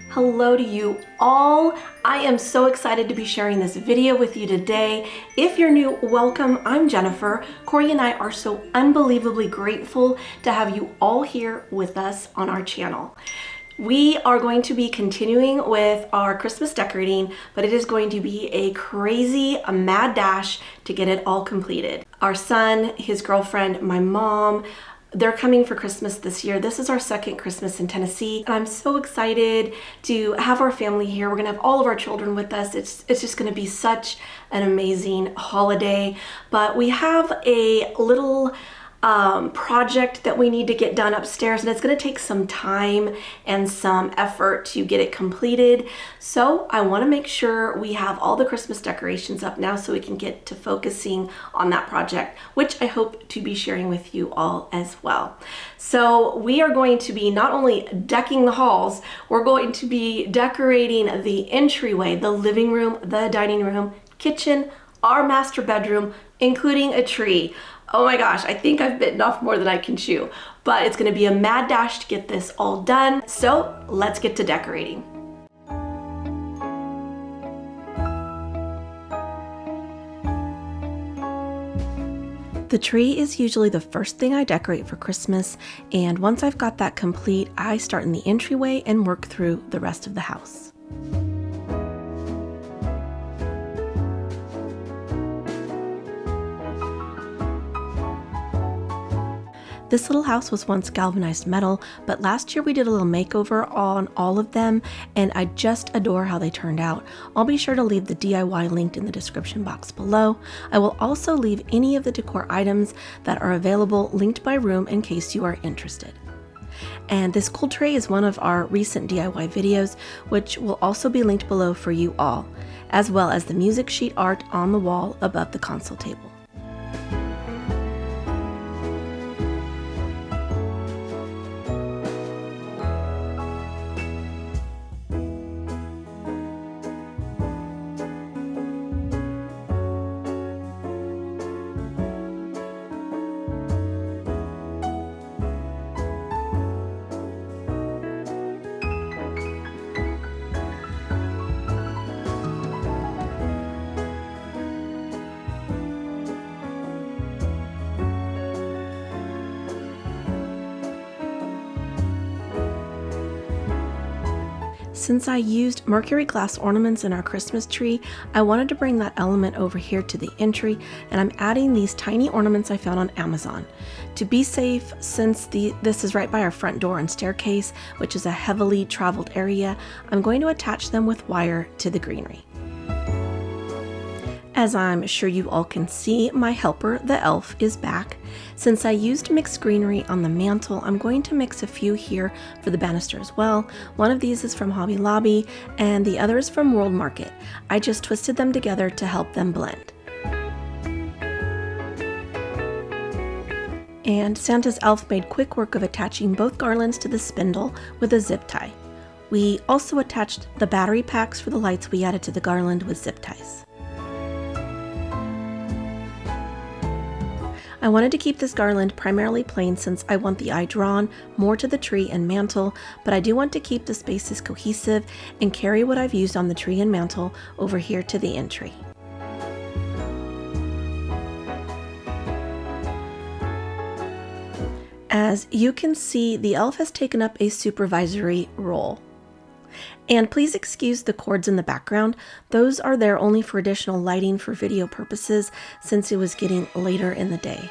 Hello to you all. I am so excited to be sharing this video with you today. If you're new, welcome. I'm Jennifer. Cory and I are so unbelievably grateful to have you all here with us on our channel. We are going to be continuing with our Christmas decorating, but it is going to be a mad dash to get it all completed. Our son, his girlfriend, my mom, they're coming for Christmas this year. This is our second Christmas in Tennessee, and I'm so excited to have our family here. We're gonna have all of our children with us. It's just gonna be such an amazing holiday. But we have a little project that we need to get done upstairs, and it's going to take some time and some effort to get it completed. So I want to make sure we have all the Christmas decorations up now so we can get to focusing on that project, which I hope to be sharing with you all as well. So we are going to be not only decking the halls, we're going to be decorating the entryway, the living room, the dining room, kitchen, our master bedroom, including a tree. Oh my gosh, I think I've bitten off more than I can chew, but it's gonna be a mad dash to get this all done. So let's get to decorating. The tree is usually the first thing I decorate for Christmas, and once I've got that complete, I start in the entryway and work through the rest of the house. This little house was once galvanized metal, but last year we did a little makeover on all of them, and I just adore how they turned out. I'll be sure to leave the DIY linked in the description box below. I will also leave any of the decor items that are available linked by room in case you are interested. And this cool tray is one of our recent DIY videos, which will also be linked below for you all, as well as the music sheet art on the wall above the console table. Since I used mercury glass ornaments in our Christmas tree, I wanted to bring that element over here to the entry, and I'm adding these tiny ornaments I found on Amazon. To be safe, since this is right by our front door and staircase, which is a heavily traveled area, I'm going to attach them with wire to the greenery. As I'm sure you all can see, my helper, the elf, is back. Since I used mixed greenery on the mantle, I'm going to mix a few here for the banister as well. One of these is from Hobby Lobby, and the other is from World Market. I just twisted them together to help them blend. And Santa's elf made quick work of attaching both garlands to the spindle with a zip tie. We also attached the battery packs for the lights we added to the garland with zip ties. I wanted to keep this garland primarily plain since I want the eye drawn more to the tree and mantle, but I do want to keep the spaces cohesive and carry what I've used on the tree and mantle over here to the entry. As you can see, the elf has taken up a supervisory role. And please excuse the cords in the background. Those are there only for additional lighting for video purposes since it was getting later in the day.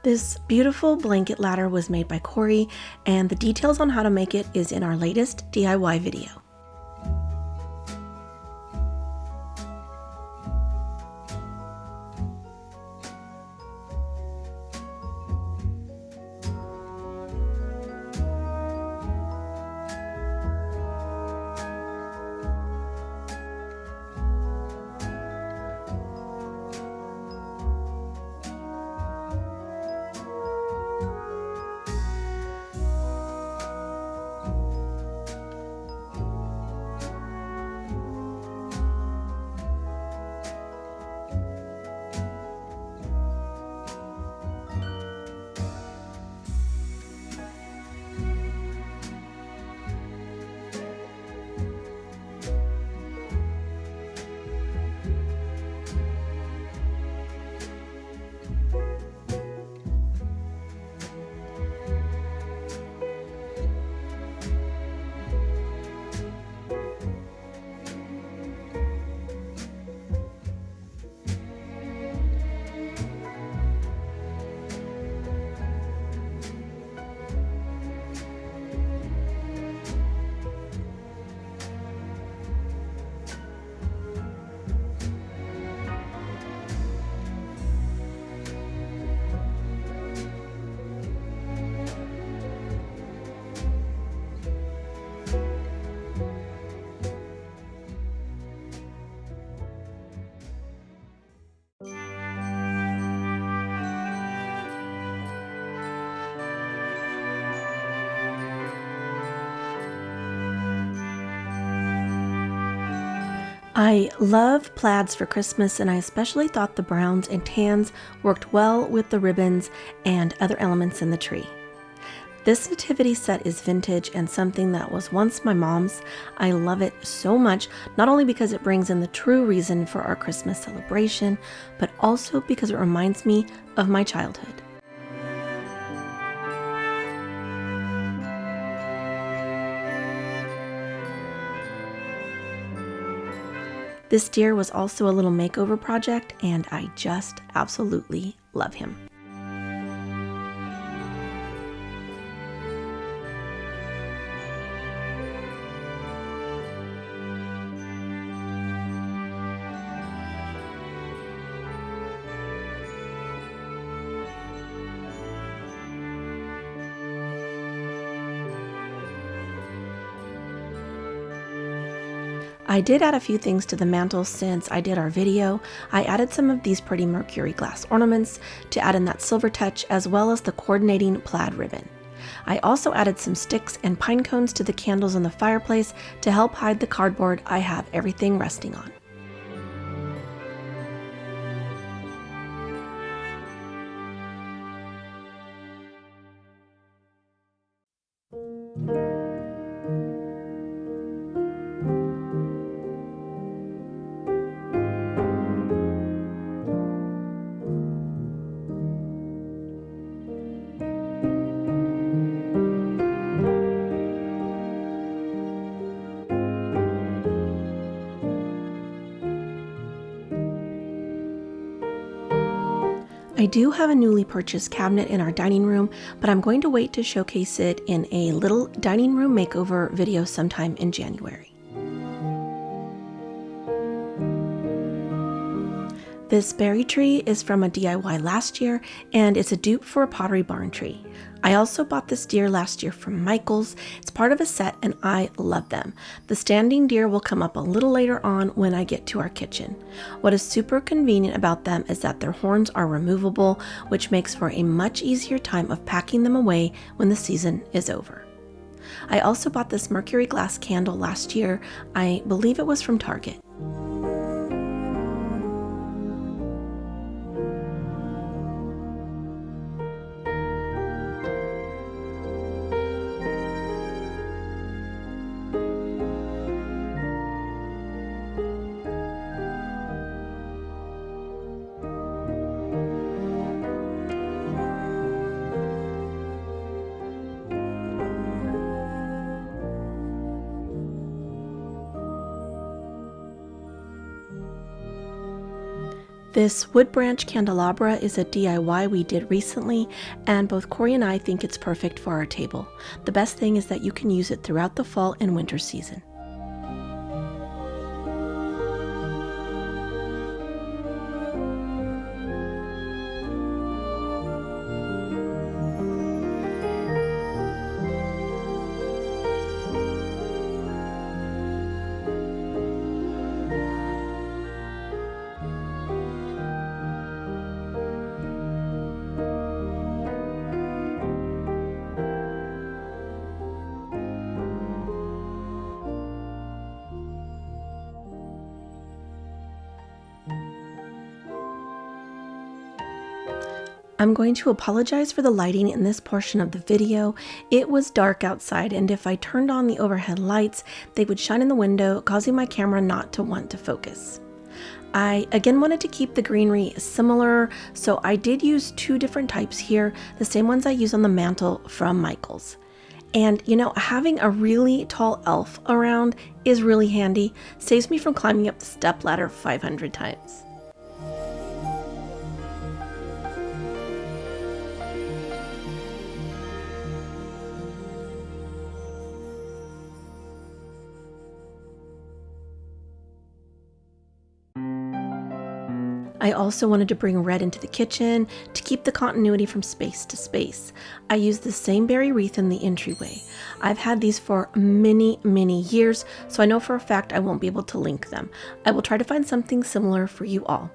This beautiful blanket ladder was made by Cory, and the details on how to make it is in our latest DIY video. I love plaids for Christmas, and I especially thought the browns and tans worked well with the ribbons and other elements in the tree. This nativity set is vintage and something that was once my mom's. I love it so much, not only because it brings in the true reason for our Christmas celebration, but also because it reminds me of my childhood. This deer was also a little makeover project, and I just absolutely love him. I did add a few things to the mantle since I did our video. I added some of these pretty mercury glass ornaments to add in that silver touch, as well as the coordinating plaid ribbon. I also added some sticks and pine cones to the candles in the fireplace to help hide the cardboard I have everything resting on. I do have a newly purchased cabinet in our dining room, but I'm going to wait to showcase it in a little dining room makeover video sometime in January. This berry tree is from a DIY last year, and it's a dupe for a Pottery Barn tree. I also bought this deer last year from Michael's. It's part of a set, and I love them. The standing deer will come up a little later on when I get to our kitchen. What is super convenient about them is that their horns are removable, which makes for a much easier time of packing them away when the season is over. I also bought this mercury glass candle last year. I believe it was from Target. This wood branch candelabra is a DIY we did recently, and both Cory and I think it's perfect for our table. The best thing is that you can use it throughout the fall and winter season. I'm going to apologize for the lighting in this portion of the video. It was dark outside, and if I turned on the overhead lights, they would shine in the window, causing my camera not to want to focus. I again wanted to keep the greenery similar, so I did use two different types here, the same ones I use on the mantle from Michael's. And you know, having a really tall elf around is really handy, saves me from climbing up the stepladder 500 times. I also wanted to bring red into the kitchen to keep the continuity from space to space. I used the same berry wreath in the entryway. I've had these for many years, so I know for a fact I won't be able to link them. I will try to find something similar for you all.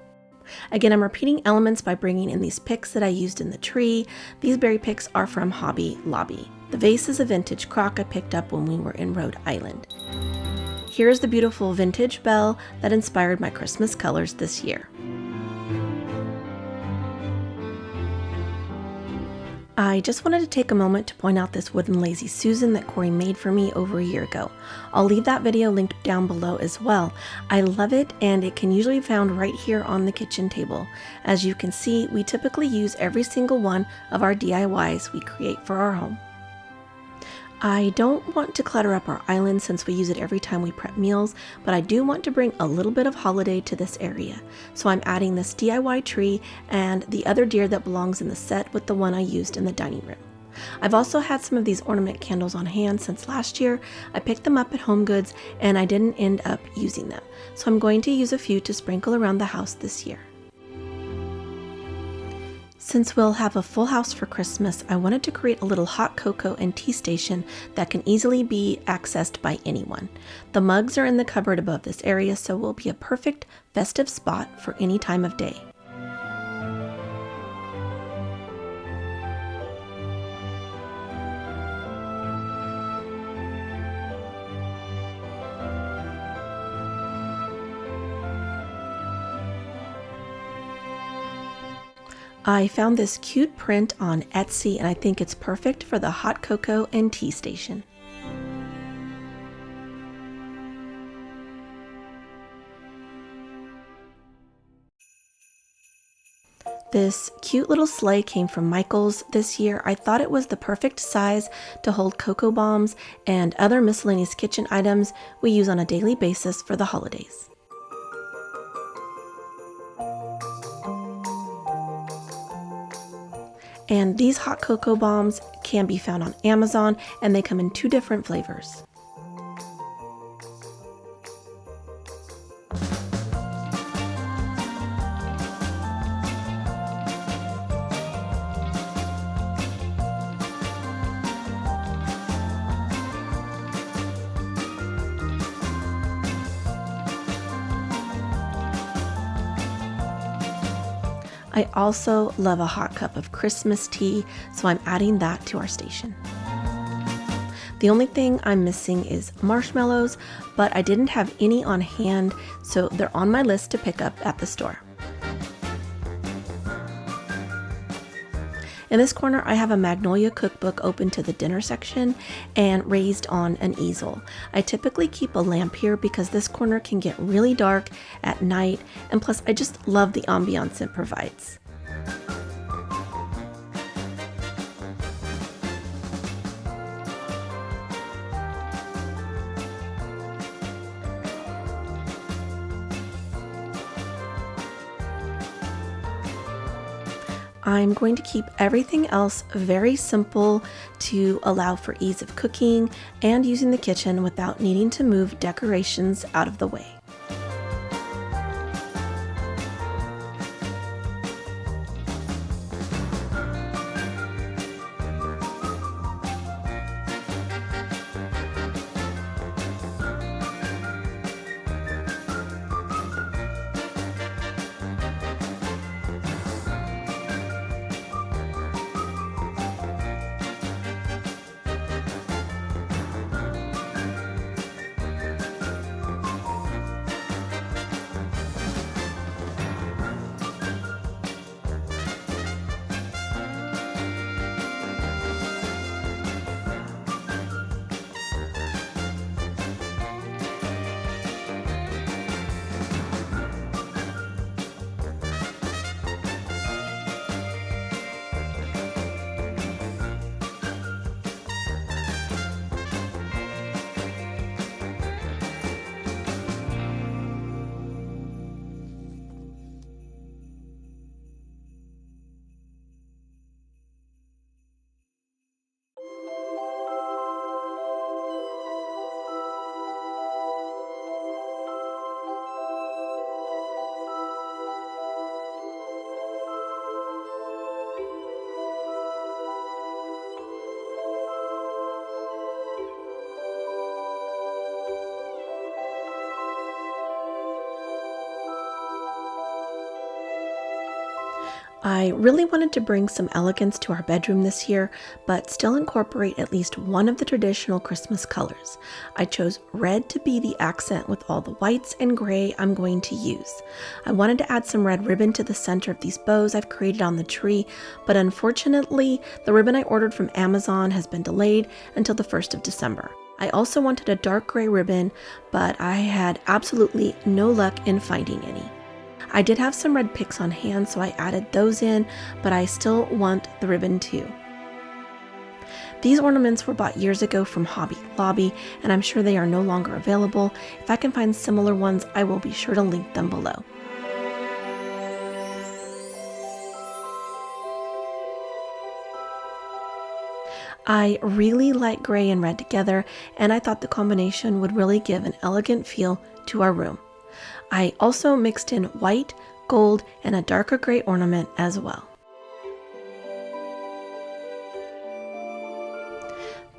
Again, I'm repeating elements by bringing in these picks that I used in the tree. These berry picks are from Hobby Lobby. The vase is a vintage crock I picked up when we were in Rhode Island. Here's the beautiful vintage bell that inspired my Christmas colors this year. I just wanted to take a moment to point out this wooden Lazy Susan that Cory made for me over a year ago. I'll leave that video linked down below as well. I love it, and it can usually be found right here on the kitchen table. As you can see, we typically use every single one of our DIYs we create for our home. I don't want to clutter up our island since we use it every time we prep meals, but I do want to bring a little bit of holiday to this area. So I'm adding this DIY tree and the other deer that belongs in the set with the one I used in the dining room. I've also had some of these ornament candles on hand since last year. I picked them up at Home Goods and I didn't end up using them. So I'm going to use a few to sprinkle around the house this year. Since we'll have a full house for Christmas, I wanted to create a little hot cocoa and tea station that can easily be accessed by anyone. The mugs are in the cupboard above this area, so it will be a perfect festive spot for any time of day. I found this cute print on Etsy and I think it's perfect for the hot cocoa and tea station. This cute little sleigh came from Michael's this year. I thought it was the perfect size to hold cocoa bombs and other miscellaneous kitchen items we use on a daily basis for the holidays. And these hot cocoa bombs can be found on Amazon, and they come in 2 different flavors. I also love a hot cup of Christmas tea, so I'm adding that to our station. The only thing I'm missing is marshmallows, but I didn't have any on hand, so they're on my list to pick up at the store. In this corner, I have a Magnolia cookbook open to the dinner section and raised on an easel. I typically keep a lamp here because this corner can get really dark at night, and plus I just love the ambiance it provides. I'm going to keep everything else very simple to allow for ease of cooking and using the kitchen without needing to move decorations out of the way. I really wanted to bring some elegance to our bedroom this year, but still incorporate at least one of the traditional Christmas colors. I chose red to be the accent with all the whites and gray I'm going to use. I wanted to add some red ribbon to the center of these bows I've created on the tree, but unfortunately, the ribbon I ordered from Amazon has been delayed until the 1st of December. I also wanted a dark gray ribbon, but I had absolutely no luck in finding any. I did have some red picks on hand, so I added those in, but I still want the ribbon too. These ornaments were bought years ago from Hobby Lobby, and I'm sure they are no longer available. If I can find similar ones, I will be sure to link them below. I really like gray and red together, and I thought the combination would really give an elegant feel to our room. I also mixed in white, gold, and a darker gray ornament as well.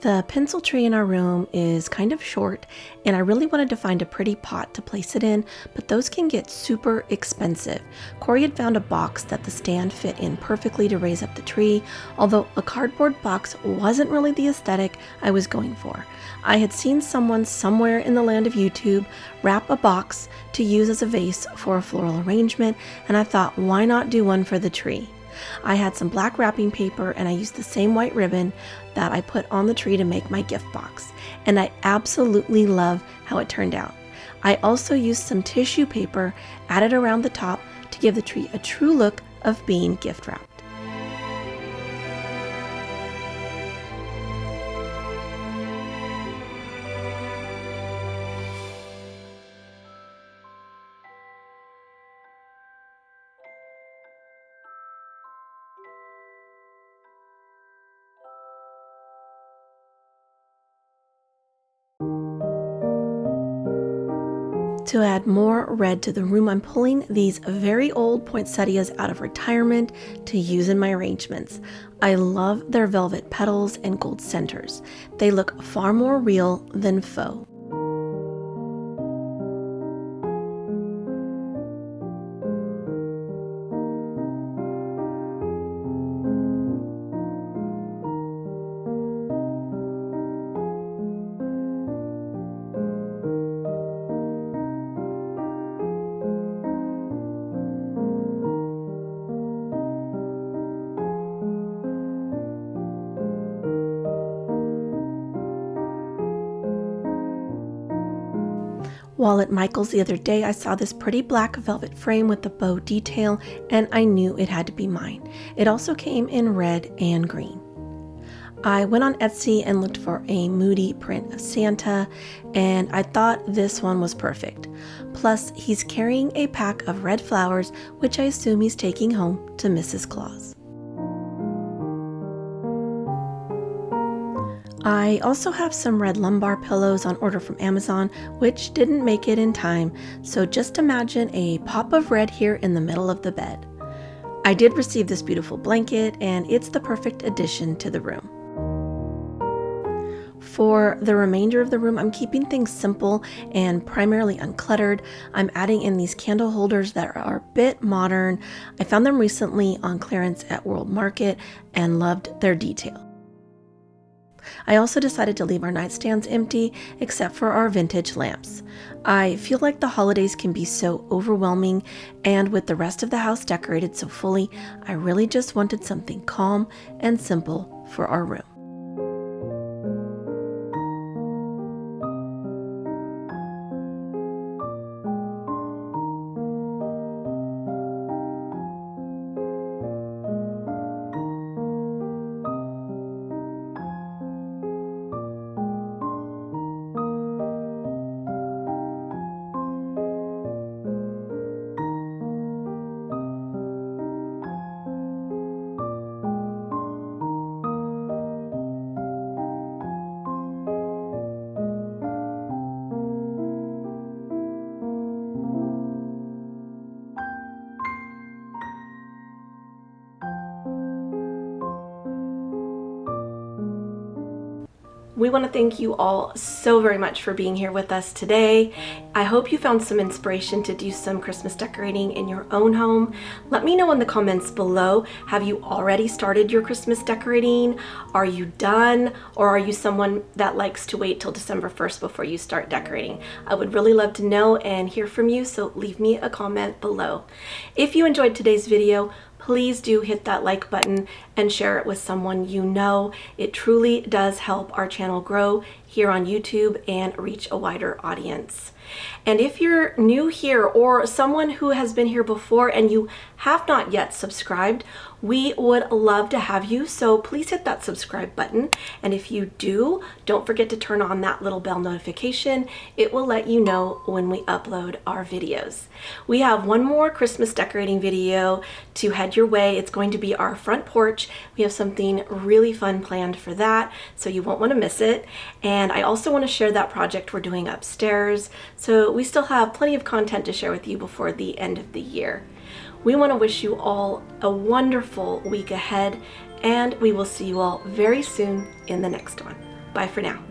The pencil tree in our room is kind of short, and I really wanted to find a pretty pot to place it in, but those can get super expensive. Cory had found a box that the stand fit in perfectly to raise up the tree, although a cardboard box wasn't really the aesthetic I was going for. I had seen someone somewhere in the land of YouTube wrap a box to use as a vase for a floral arrangement, and I thought, why not do one for the tree? I had some black wrapping paper, and I used the same white ribbon that I put on the tree to make my gift box, and I absolutely love how it turned out. I also used some tissue paper added around the top to give the tree a true look of being gift wrapped. To add more red to the room, I'm pulling these very old poinsettias out of retirement to use in my arrangements. I love their velvet petals and gold centers. They look far more real than faux. While at Michael's the other day, I saw this pretty black velvet frame with the bow detail, and I knew it had to be mine. It also came in red and green. I went on Etsy and looked for a moody print of Santa, and I thought this one was perfect. Plus, he's carrying a pack of red flowers, which I assume he's taking home to Mrs. Claus. I also have some red lumbar pillows on order from Amazon, which didn't make it in time, so just imagine a pop of red here in the middle of the bed. I did receive this beautiful blanket, and it's the perfect addition to the room. For the remainder of the room, I'm keeping things simple and primarily uncluttered. I'm adding in these candle holders that are a bit modern. I found them recently on clearance at World Market and loved their detail. I also decided to leave our nightstands empty except for our vintage lamps. I feel like the holidays can be so overwhelming, and with the rest of the house decorated so fully, I really just wanted something calm and simple for our room. We want to thank you all so very much for being here with us today. I hope you found some inspiration to do some Christmas decorating in your own home. Let me know in the comments below, have you already started your Christmas decorating? Are you done? Or are you someone that likes to wait till December 1st before you start decorating? I would really love to know and hear from you, so leave me a comment below. If you enjoyed today's video, please do hit that like button and share it with someone you know. It truly does help our channel grow here on YouTube and reach a wider audience. And if you're new here or someone who has been here before and you have not yet subscribed, we would love to have you, so please hit that subscribe button. And if you do, don't forget to turn on that little bell notification. It will let you know when we upload our videos. We have one more Christmas decorating video to head your way. It's going to be our front porch. We have something really fun planned for that, so you won't want to miss it. And I also want to share that project we're doing upstairs, so we still have plenty of content to share with you before the end of the year. We want to wish you all a wonderful week ahead, and we will see you all very soon in the next one. Bye for now.